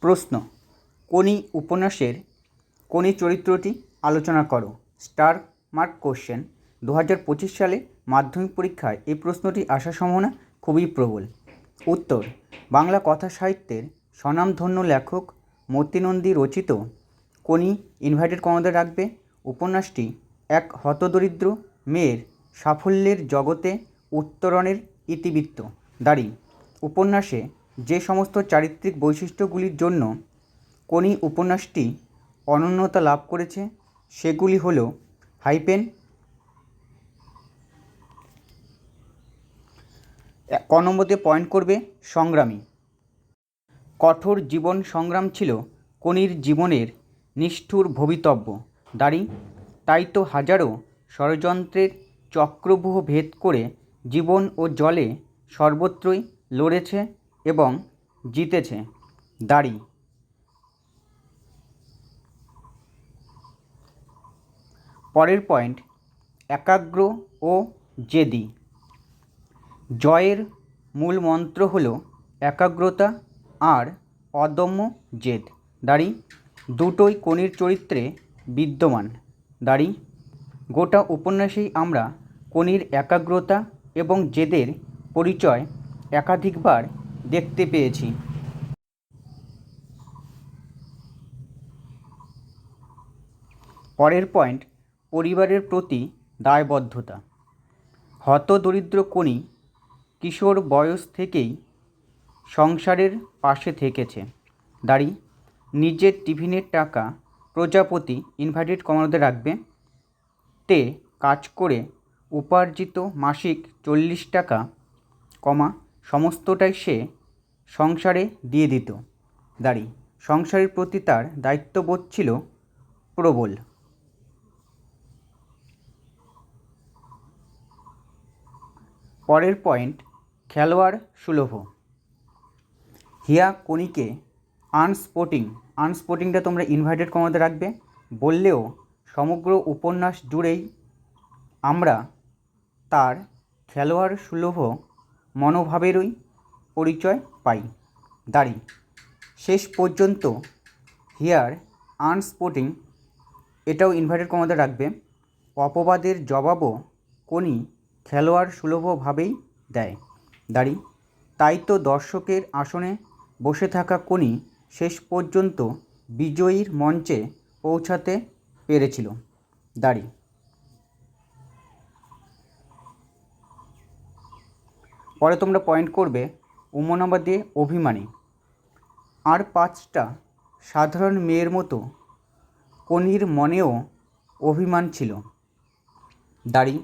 প্রশ্ন, কোনি উপন্যাসের কোনি চরিত্রটি আলোচনা করো। Star mark question. 2025 সালে মাধ্যমিক পরীক্ষায় এই প্রশ্নটি আসার সম্ভাবনা খুবই প্রবল। উত্তর, বাংলা কথা সাহিত্যের স্বনামধন্য লেখক মতি নন্দী রচিত কোনি ইনভার্টেড কমাতে রাখবে। উপন্যাসটি এক হতদরিদ্র মেয়ের সাফল্যের জগতে উত্তরণের ইতিবৃত্ত। দাঁড়ি, উপন্যাসে যে সমস্ত চারিত্রিক বৈশিষ্ট্যগুলির জন্য কোনি উপন্যাসটি অনন্যতা লাভ করেছে সেগুলি হল হাইপেন, ক নম্বরে পয়েন্ট করবে সংগ্রামী। কঠোর জীবন সংগ্রাম ছিল কোনির জীবনের নিষ্ঠুর ভবিতব্য। দাঁড়ি, তাই তো হাজারো ষড়যন্ত্রের চক্রব্যূহ ভেদ করে জীবন ও জলে সর্বত্রই লড়েছে এবং জিতেছে। দাঁড়ি, পরের পয়েন্ট, একাগ্র ও জেদি। জয়ের মূল মন্ত্র হল একাগ্রতা আর অদম্য জেদ। দাঁড়ি, দুটোই কোনির চরিত্রে বিদ্যমান। দাঁড়ি, গোটা উপন্যাসেই আমরা কোনির একাগ্রতা এবং জেদের পরিচয় একাধিকবার দেখতে পেয়েছি। পরের পয়েন্ট, পরিবারের প্রতি দায়বদ্ধতা। হতদরিদ্র কোনি কিশোর বয়স থেকেই সংসারের পাশে থেকেছে। দাঁড়ি, নিজের টিফিনের টাকা প্রজাপতি ইনভার্টেড কমাতে রাখবে তে কাজ করে উপার্জিত মাসিক 40 টাকা সমস্তটাই সে সংসারে দিয়ে দিত। দাঁড়ি, সংসারের প্রতি তার দায়িত্ববোধ ছিল প্রবল। পরের পয়েন্ট, খেলোয়াড় সুলভ। হিয়া কোনিকে আনস্পোর্টিংটা তোমরা ইনভার্টেড কমাতে রাখবে বললেও সমগ্র উপন্যাস জুড়েই আমরা তার খেলোয়াড় সুলভ মনোভাবেরই পরিচয় পাই। দাঁড়ি, শেষ পর্যন্ত হিয়ার আনস্পোর্টিং এটাও ইনভার্টেড কমাতে রাখবে। অপবাদের জবাবও কোনি খেলোয়াড় সুলভভাবেই দেয়। দাঁড়ি, তাই তো দর্শকের আসনে বসে থাকা কোনি শেষ পর্যন্ত বিজয়ীর মঞ্চে পৌঁছাতে পেরেছিল। দাঁড়ি, পরে তোমরা পয়েন্ট করবে উমনাবা দিয়ে অভিমানী। আর 5টা সাধারণ মেয়ের মতো কোনির মনেও অভিমান ছিল। দাঁড়ি,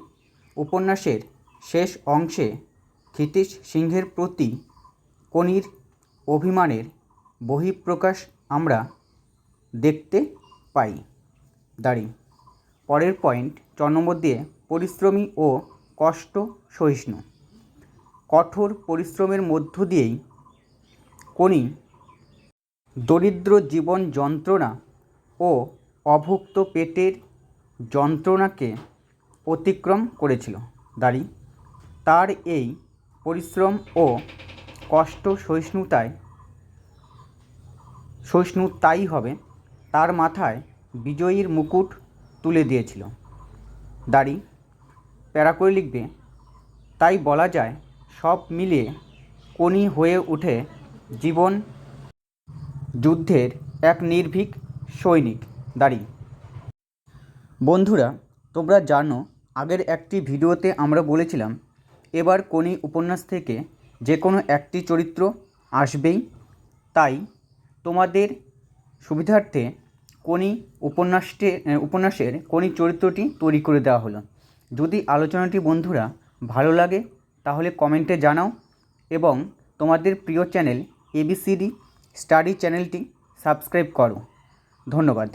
উপন্যাসের শেষ অংশে ক্ষিতীশ সিংহের প্রতি কোনির অভিমানের বহিঃপ্রকাশ আমরা দেখতে পাই। দাঁড়ি, পরের পয়েন্ট 4 নম্বর দিয়ে পরিশ্রমী ও কষ্ট সহিষ্ণু। কঠোর পরিশ্রমের মধ্য দিয়েই কোনি দরিদ্র জীবন যন্ত্রণা ও অভুক্ত পেটের যন্ত্রণাকে অতিক্রম করেছিল। দাঁড়ি, তার এই পরিশ্রম ও কষ্ট সহিষ্ণুতাই হবে তার মাথায় বিজয়ীর মুকুট তুলে দিয়েছিল। দাঁড়ি, প্যারা করে লিখবে, তাই বলা যায় সব মিলিয়ে কোনি হয়ে ওঠে জীবন যুদ্ধের এক নির্ভীক সৈনিক। দাঁড়ি, বন্ধুরা তোমরা জানো আগের একটি ভিডিওতে আমরা বলেছিলাম এবার কোনি উপন্যাস থেকে যে কোনো একটি চরিত্র আসবেই, তাই তোমাদের সুবিধার্থে কোনি উপন্যাসের কোনি চরিত্রটি তৈরি করে দেওয়া হলো। যদি আলোচনাটি বন্ধুরা ভালো লাগে তাহলে কমেন্টে জানাও এবং তোমাদের প্রিয় চ্যানেল ABCD স্টাডি চ্যানেলটি সাবস্ক্রাইব করো। ধন্যবাদ।